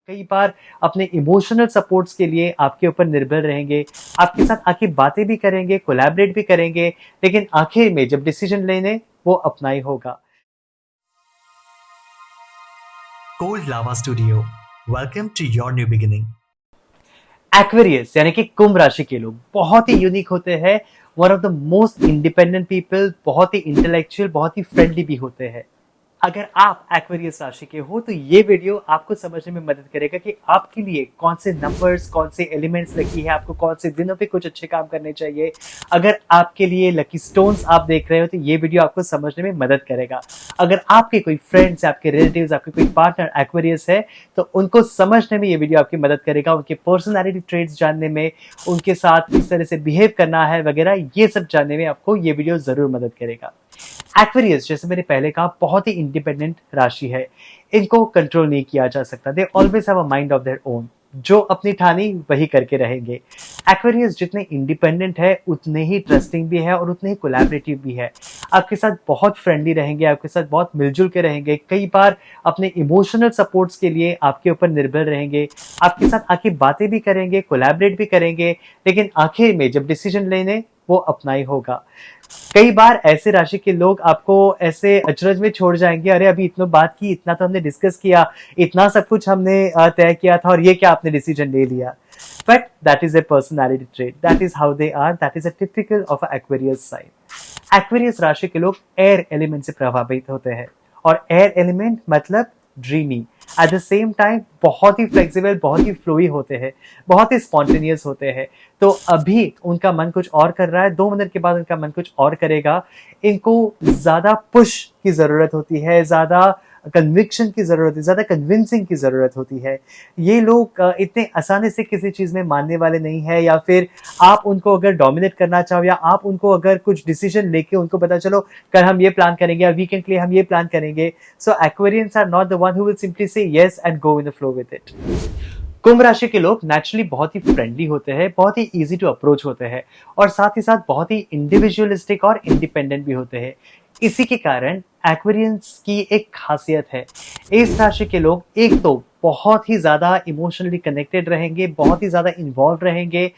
कई बार अपने emotional supports के लिए आपके ऊपर निर्भर रहेंगे, आपके साथ आके बातें भी करेंगे, कोलैबोरेट भी करेंगे, लेकिन आखिर में जब डिसीजन लेने वो अपना ही होगा। Cold Lava Studio. Welcome to your new beginning. Aquarius यानी कि कुंभ राशि के लोग बहुत ही यूनिक होते हैं। One of the most independent people, बहुत ही इंटेलेक्चुअल, बहुत ही फ्रेंडली भी होते हैं। अगर आप एक्वेरियस राशि के हो तो ये वीडियो आपको समझने में मदद करेगा कि आपके लिए कौन से नंबर्स, कौन से एलिमेंट्स लकी है, आपको कौन से दिनों पे कुछ अच्छे काम करने चाहिए। अगर आपके लिए लकी स्टोन्स आप देख रहे हो तो ये वीडियो आपको समझने में मदद करेगा। अगर आपके कोई फ्रेंड्स, आपके रिलेटिव्स, आपके कोई पार्टनर एक्वेरियस है तो उनको समझने में ये वीडियो आपकी मदद करेगा, उनके पर्सनैलिटी ट्रेट्स जानने में, उनके साथ किस तरह से बिहेव करना है वगैरह, ये सब जानने में आपको ये वीडियो जरूर मदद करेगा। एक्वेरियस, जैसे मैंने पहले कहा, बहुत ही इंडिपेंडेंट राशि है। इनको कंट्रोल नहीं किया जा सकता। They always have a mind of their own. जो अपनी ठानी वही करके रहेंगे। एक्वेरियस जितने इंडिपेंडेंट है उतने ही ट्रस्टिंग भी है और उतने ही कोलैबोरेटिव भी है। आपके साथ बहुत फ्रेंडली रहेंगे, आपके साथ बहुत मिलजुल के रहेंगे, कई बार अपने इमोशनल सपोर्ट्स के लिए आपके ऊपर निर्भर रहेंगे, आपके साथ आके बातें भी करेंगे, कोलैबोरेट भी करेंगे, लेकिन आखिर में जब डिसीजन लेने वो अपना ही होगा। कई बार ऐसे राशि के लोग आपको ऐसे अचरज में छोड़ जाएंगे, अरे अभी इतना बात की, इतना तो हमने डिस्कस किया, इतना सब कुछ हमने तय किया था और ये क्या आपने डिसीजन ले लिया। But that is a personality trait, that is how they are, that is a typical of a Aquarius sign. Aquarius राशि के लोग एयर एलिमेंट से प्रभावित होते हैं और एयर एलिमेंट मतलब dreamy. At the same time बहुत ही फ्लेक्सिबल, बहुत ही फ्लोई होते हैं, बहुत ही स्पॉन्टेनियस होते हैं। तो अभी उनका मन कुछ और कर रहा है, 2 मिनट के बाद उनका मन कुछ और करेगा। इनको ज्यादा पुश की जरूरत होती है, ज्यादा कन्विक्शन की जरूरत है, ज्यादा कन्विंसिंग की जरूरत होती है। ये लोग इतने आसानी से किसी चीज में मानने वाले नहीं है, या फिर आप उनको अगर डोमिनेट करना चाहो या आप उनको अगर कुछ डिसीजन लेके उनको पता चलो कल हम ये प्लान करेंगे या वीकेंड के लिए हम ये प्लान करेंगे, so Aquarians are not the one who will simply say yes and go in the flow with it. कुंभ राशि के लोग नेचुरली बहुत ही फ्रेंडली होते हैं, बहुत ही इजी टू अप्रोच होते हैं और साथ ही साथ बहुत ही इंडिविजुअलिस्टिक और इंडिपेंडेंट भी होते हैं। इसी के कारण एक्वेरियंस की एक खासियत है, इस राशि के लोग एक तो बहुत ही ज्यादा इमोशनली कनेक्टेड रहेंगे, बहुत ही ज्यादा इन्वॉल्व रहेंगे,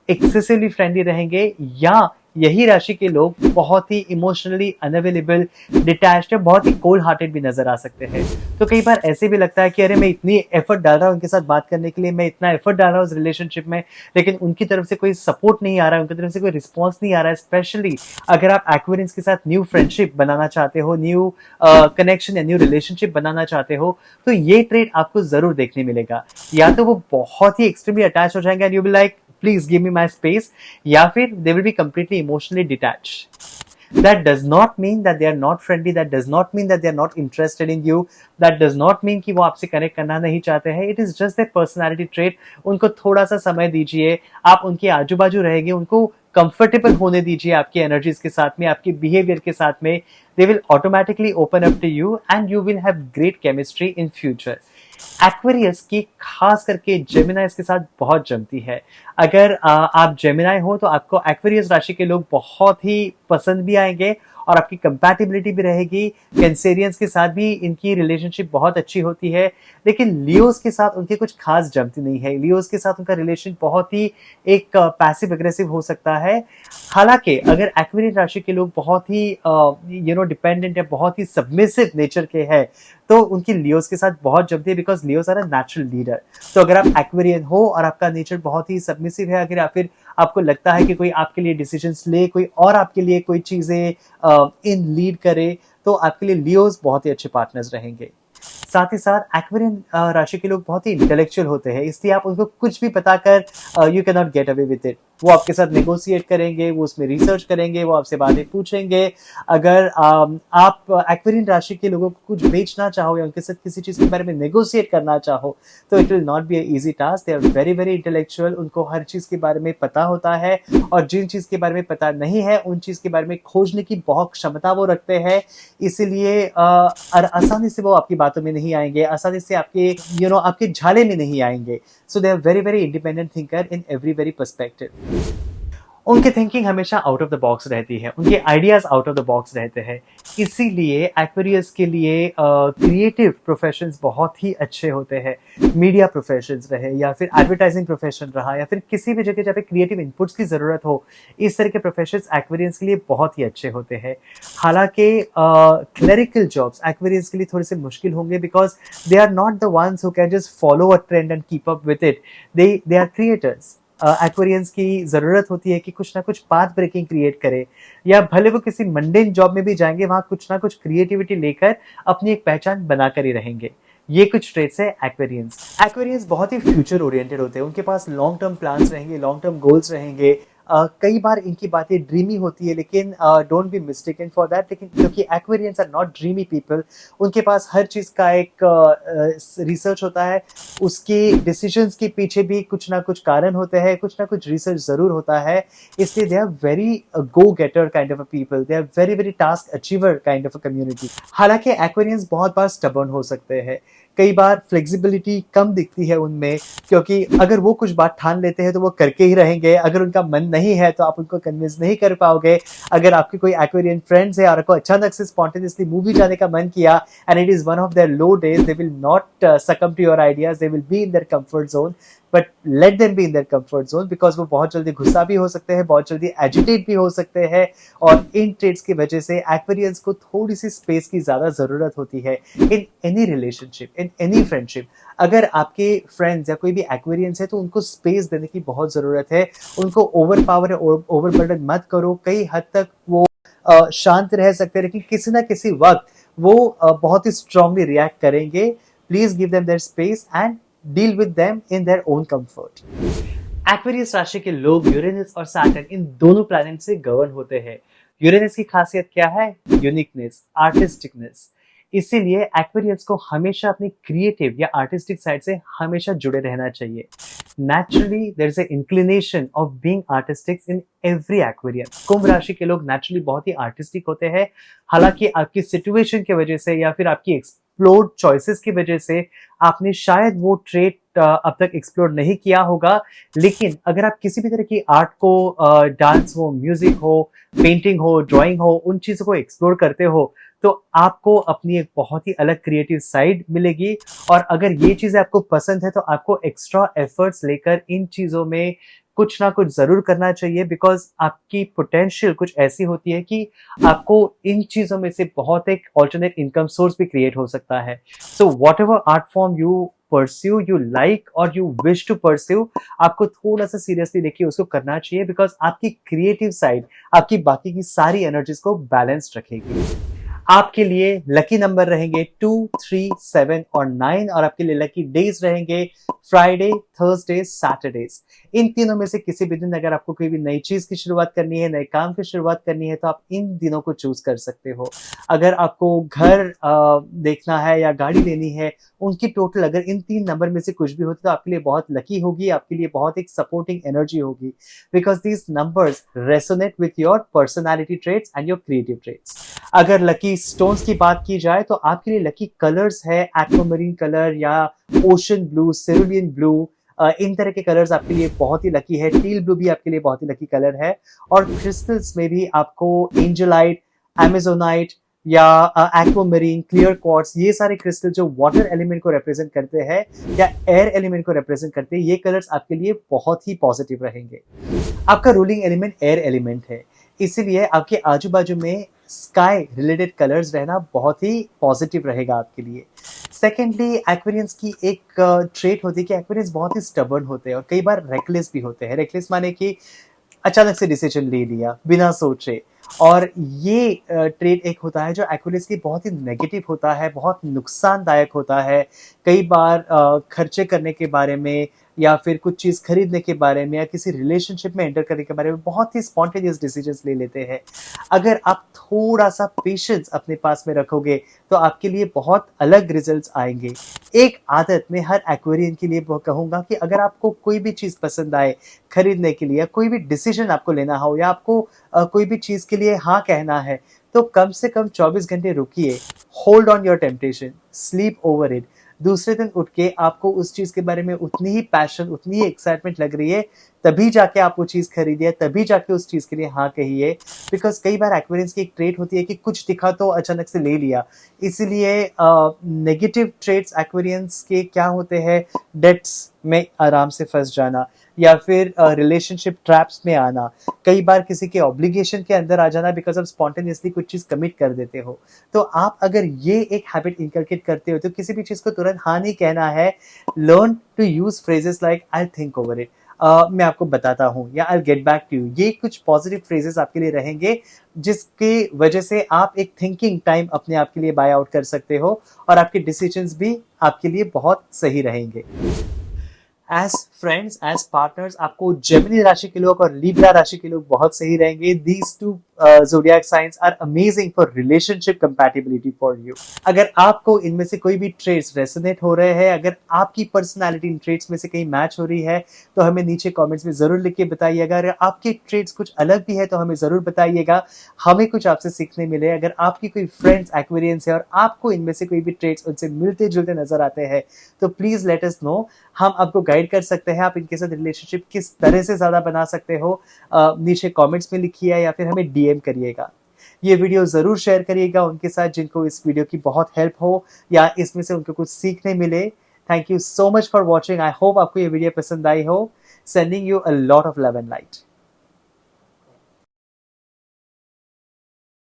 एक्सेसिवली फ्रेंडली रहेंगे, या यही राशि के लोग बहुत ही इमोशनली अनअवेलेबल, डिटैच्ड, बहुत ही कोल्ड हार्टेड भी नजर आ सकते हैं। तो कई बार ऐसे भी लगता है कि अरे मैं इतनी एफर्ट डाल रहा हूँ उनके साथ बात करने के लिए, मैं इतना एफर्ट डाल रहा हूँ उस रिलेशनशिप में, लेकिन उनकी तरफ से कोई सपोर्ट नहीं आ रहा है, उनकी तरफ से कोई रिस्पॉन्स नहीं आ रहा है। स्पेशली अगर आप एक्वेरियंस के साथ न्यू फ्रेंडशिप बनाना चाहते हो, न्यू कनेक्शन या न्यू रिलेशनशिप बनाना चाहते हो, तो ये ट्रेट आपको जरूर देखने मिलेगा। या तो वो बहुत ही एक्सट्रीमली अटैच हो जाएंगे and you will like please give me my space, या फिर दे will be completely emotionally detached. That does not mean that they are not friendly, that does not mean that they are not interested in you, that does not mean कि वो आपसे connect करना नहीं चाहते हैं। It is just their personality trait। उनको थोड़ा सा समय दीजिए, आप उनके आजू बाजू रहेंगे, उनको कंफर्टेबल होने दीजिए आपकी एनर्जीज के साथ में, आपके बिहेवियर के साथ में। They will automatically open up to you and you will have great chemistry in future। Aquarius की खास करके जेमिनाई के साथ बहुत जमती है। अगर आप जेमिनाई हो तो आपको एक्वेरियस राशि के लोग बहुत ही पसंद भी आएंगे और आपकी कंपैटिबिलिटी भी रहेगी। कैंसेरियंस के साथ भी इनकी रिलेशनशिप बहुत अच्छी होती है, लेकिन लियोस के साथ उनकी कुछ खास जमती नहीं है। लियोस के साथ उनका रिलेशन बहुत ही एक पैसिव अग्रेसिव हो सकता है। हालांकि अगर एक्वेरियस राशि के लोग बहुत ही डिपेंडेंट है, बहुत ही सबमिसिव नेचर के हैं, तो उनकी लियोस के साथ बहुत जमती है, because Leos are a natural leader. तो अगर आप एक्वेरियन हो और आपका नेचर बहुत ही सबमिसिव है, अगर फिर आपको लगता है कि कोई आपके लिए डिसीजंस ले, कोई और आपके लिए कोई चीजें इन लीड करे, तो आपके लिए लियोस बहुत ही अच्छे पार्टनर्स रहेंगे। साथ ही साथ एक्वेरियन राशि के लोग बहुत ही इंटेलेक्चुअल होते हैं, इसलिए आप उनको कुछ भी बताकर you can not get away with it. वो आपके साथ नेगोशिएट करेंगे, वो उसमें रिसर्च करेंगे, वो आपसे बातें पूछेंगे। अगर आप एक्वेरियन राशि के लोगों को कुछ बेचना चाहो या उनके साथ किसी चीज के बारे में नेगोशिएट करना चाहो, तो it will not be a easy task. They are very very intellectual, उनको हर चीज के बारे में पता होता है और जिन चीज के बारे में पता नहीं है उन चीज के बारे में खोजने की बहुत क्षमता वो रखते हैं। इसीलिए आसानी से वो आपकी बातों में नहीं आएंगे, आसानी से आपके आपके झाले में नहीं आएंगे। So they are very very independent thinker in every very perspective. उनकी थिंकिंग हमेशा आउट ऑफ द बॉक्स रहती है, उनके ideas out of the box रहते हैं। इसीलिए एक्वेरियस के लिए क्रिएटिव प्रोफेशंस बहुत ही अच्छे होते हैं। मीडिया प्रोफेशंस रहे या फिर एडवर्टाइजिंग प्रोफेशन रहा या फिर किसी भी जगह जहाँ पे क्रिएटिव इनपुट्स की ज़रूरत हो, इस तरह के प्रोफेशंस एक्वेरियंस के लिए बहुत ही अच्छे होते हैं। हालांकि क्लरिकल जॉब्स एक्वेरियंस के लिए थोड़े से मुश्किल होंगे, because they are not the ones who can just follow a trend and keep up with it. They are creators. Aquarians की ज़रूरत होती है कि कुछ ना कुछ पाथ ब्रेकिंग क्रिएट करे, या भले वो किसी मंडेन जॉब में भी जाएंगे, वहाँ कुछ ना कुछ क्रिएटिविटी लेकर अपनी एक पहचान बनाकर ही रहेंगे। ये कुछ ट्रेट्स है एक्वेरियंस। एक्वेरियंस बहुत ही फ्यूचर ओरिएंटेड होते हैं, उनके पास लॉन्ग टर्म प्लान्स रहेंगे, लॉन्ग टर्म गोल्स रहेंगे। कई बार इनकी बातें ड्रीमी होती है, लेकिन don't be mistaken for that. लेकिन क्योंकि Aquarians are not dreamy people, उनके पास हर चीज़ का एक रिसर्च होता है, उसके डिसीजंस के पीछे भी कुछ ना कुछ कारण होते हैं, कुछ ना कुछ रिसर्च ज़रूर होता है। इसलिए दे are very go getter kind of a people, they are very very task achiever kind of a community. हालांकि एक्वेरियंस बहुत बार स्टबर्न हो सकते हैं, कई बार फ्लेक्सिबिलिटी कम दिखती है उनमें, क्योंकि अगर वो कुछ बात ठान लेते हैं तो वो करके ही रहेंगे। अगर उनका मन नहीं है तो आप उनको कन्विंस नहीं कर पाओगे। अगर आपके कोई एक्वेरियन फ्रेंड्स है और आपको अचानक से स्पॉन्टेनियसली मूवी जाने का मन किया and it is one of their low days, they will not succumb to your ideas, they will be in their comfort zone. But let them be in their comfort zone, because वो बहुत जल्दी गुस्सा भी हो सकते हैं, बहुत जल्दी एजिटेट भी हो सकते हैं। और इन ट्रेड्स की वजह से एक्वेरियंस को थोड़ी सी स्पेस की ज्यादा जरूरत होती है in any relationship, in any friendship. अगर आपके फ्रेंड्स या कोई भी एक्वेरियंस है तो उनको स्पेस देने की बहुत जरूरत है। उनको ओवर पावर ओवर बर्डन मत करो। कई हद तक वो शांत रह सकते हैं, लेकिन किसी ना किसी वक्त वो बहुत ही स्ट्रांगली रिएक्ट करेंगे। Please give them their space and deal with them in their own comfort. Aquarius राशि के लोग यूरेनस और सैटर्न इन दोनों प्लैनेट से गवर्न होते हैं। यूरेनस की खासियत क्या है? यूनिकनेस, आर्टिस्टिकनेस। इसीलिए एक्वेरियस को हमेशा अपनी क्रिएटिव या आर्टिस्टिक साइड से हमेशा जुड़े रहना चाहिए। Naturally there is a inclination of being artistic in every Aquarian. कुंभ राशि के लोग नेचुरली बहुत ही आर्टिस्टिक होते हैं। हालांकि आपकी सिचुएशन की वजह से या फिर आपकी एक्सप्लोर्ड चॉइसेस की वजह से आपने शायद वो ट्रेट अब तक एक्सप्लोर नहीं किया होगा। लेकिन अगर आप किसी भी तरह की आर्ट को, डांस हो, म्यूजिक हो, पेंटिंग हो, ड्राइंग हो, उन चीजों को एक्सप्लोर करते हो तो आपको अपनी एक बहुत ही अलग क्रिएटिव साइड मिलेगी। और अगर ये चीजें आपको पसंद है तो आपको एक्स्ट्रा एफर्ट्स लेकर इन चीजों में कुछ ना कुछ जरूर करना चाहिए, बिकॉज आपकी पोटेंशियल कुछ ऐसी होती है कि आपको इन चीजों में से बहुत एक ऑल्टरनेट इनकम सोर्स भी क्रिएट हो सकता है। So what ever art form you pursue, you like और यू विश टू परस्यू, आपको थोड़ा सा सीरियसली देखिए उसको करना चाहिए, बिकॉज आपकी क्रिएटिव साइड आपकी बाकी की सारी एनर्जीज को बैलेंस रखेगी। आपके लिए लकी नंबर रहेंगे 2, 3, 7 और 9, और आपके लिए लकी डेज रहेंगे फ्राइडे, थर्सडे, सैटरडेज। इन तीनों में से किसी भी दिन अगर आपको कोई भी नई चीज की शुरुआत करनी है, नए काम की शुरुआत करनी है, तो आप इन दिनों को चूज कर सकते हो। अगर आपको घर देखना है या गाड़ी लेनी है, उनकी टोटल अगर इन 3 नंबर में से कुछ भी होती तो आपके लिए बहुत लकी होगी, आपके लिए बहुत एक सपोर्टिंग एनर्जी होगी, because these numbers resonate with your personality traits and your creative traits. अगर लकी स्टोन्स की बात की जाए तो आपके लिए लकी कलर्स है एक्वामरीन कलर या ओशन ब्लू, सेरुलियन ब्लू। इन तरह के कलर्स आपके लिए बहुत ही लकी है। टील ब्लू भी आपके लिए बहुत ही लकी कलर है। और क्रिस्टल्स में भी आपको एंजेलाइट, एमेजोनाइट या एक्वामरीन, क्लियर क्वार्ट्ज, ये सारे क्रिस्टल जो वाटर एलिमेंट को रिप्रेजेंट करते हैं या एयर एलिमेंट को रिप्रेजेंट करते हैं, ये कलर्स आपके लिए बहुत ही पॉजिटिव रहेंगे। आपका रूलिंग एलिमेंट एयर एलिमेंट है, इसीलिए आपके आजू बाजू में स्काई रिलेटेड कलर्स रहना बहुत ही पॉजिटिव रहेगा आपके लिए। सेकेंडली, एक्वेरियंस की एक ट्रेट होती है कि एक्वेरियंस बहुत ही स्टबर्न होते हैं और कई बार रेकलेस भी होते हैं। रेकलेस माने कि अचानक से डिसीजन ले लिया बिना सोचे। और ये ट्रेड एक होता है जो एक्वेरियस की बहुत ही नेगेटिव होता है, बहुत नुकसानदायक होता है। कई बार खर्चे करने के बारे में या फिर कुछ चीज़ खरीदने के बारे में या किसी रिलेशनशिप में एंटर करने के बारे में बहुत ही स्पॉन्टेनियस डिसीजंस ले लेते हैं। अगर आप थोड़ा सा पेशेंस अपने पास में रखोगे तो आपके लिए बहुत अलग रिजल्ट्स आएंगे। एक आदत मैं हर एक्वेरियन के लिए कहूँगा कि अगर आपको कोई भी चीज़ पसंद आए खरीदने के लिए, या कोई भी डिसीजन आपको लेना हो, या आपको कोई भी चीज़ के लिए हाँ कहना है, तो कम से कम 24 घंटे रुकिए, hold on your temptation, sleep over it. दूसरे दिन उठ के आपको उस चीज़ के बारे में उतनी ही पैशन, उतनी ही एक्साइटमेंट लग रही है तभी जाके आप वो चीज़ खरीदिए, तभी जाके उस चीज़ के लिए हाँ कहिए। बिकॉज़ कई बार एक्वेरियंस की एक ट्रेट होती है कि कुछ दिखा तो अचानक से ले लिया। इसीलिए नेगेटिव ट्रेट्स एक्वेरियंस के क्या होते हैं, डेट्स में आराम से फँस जाना या फिर रिलेशनशिप ट्रैप्स में आना, कई बार किसी के ऑब्लिगेशन के अंदर आ जाना बिकॉज़ आप स्पॉन्टेनियसली कुछ चीज़ कमिट कर देते हो। तो आप अगर ये एक हैबिट इनकलकेट करते हो तो किसी भी चीज़ को तुरंत हाँ नहीं कहना है। Learn to use phrases like I will think over it, मैं आपको बताता हूँ, या I will get back to you. ये कुछ पॉजिटिव फ्रेजेस आपके लिए रहेंगे जिसकी वजह से आप एक थिंकिंग टाइम अपने आप के लिए बाय आउट कर सकते हो और आपके डिसीजंस भी आपके लिए बहुत सही रहेंगे। एज फ्रेंड्स, एज पार्टनर्स, आपको जेमिनी राशि के लोग और लिब्रा राशि के लोग बहुत सही रहेंगे। These two zodiac signs are amazing for relationship compatibility for you. अगर आपको इनमें से कोई भी ट्रेड्स रेजोनेट हो रहे हैं, अगर आपकी पर्सनालिटी इन ट्रेड्स में से कहीं मैच हो रही है, तो हमें नीचे कमेंट्स में जरूर लिख के बताइएगा। अगर आपके ट्रेड्स कुछ अलग भी है तो हमें जरूर बताइएगा, हमें कुछ आपसे सीखने मिले। अगर आपकी कोई फ्रेंड्स एक्वेरियंस है और आपको इनमें से कोई भी ट्रेड्स उनसे मिलते जुलते नजर आते हैं, तो प्लीज लेट अस नो, हम आपको गाइड कर सकते हैं। आप इनके साथ रिलेशनशिप किस तरह से ज्यादा बना सकते हो, नीचे कमेंट्स में लिखिए या फिर हमें डीएम करिएगा। ये वीडियो जरूर शेयर करिएगा उनके साथ जिनको इस वीडियो की बहुत हेल्प हो या इसमें से उनको कुछ सीखने मिले। Thank you so much for watching. I hope आपको ये वीडियो पसंद आई हो। Sending you a lot of love and light.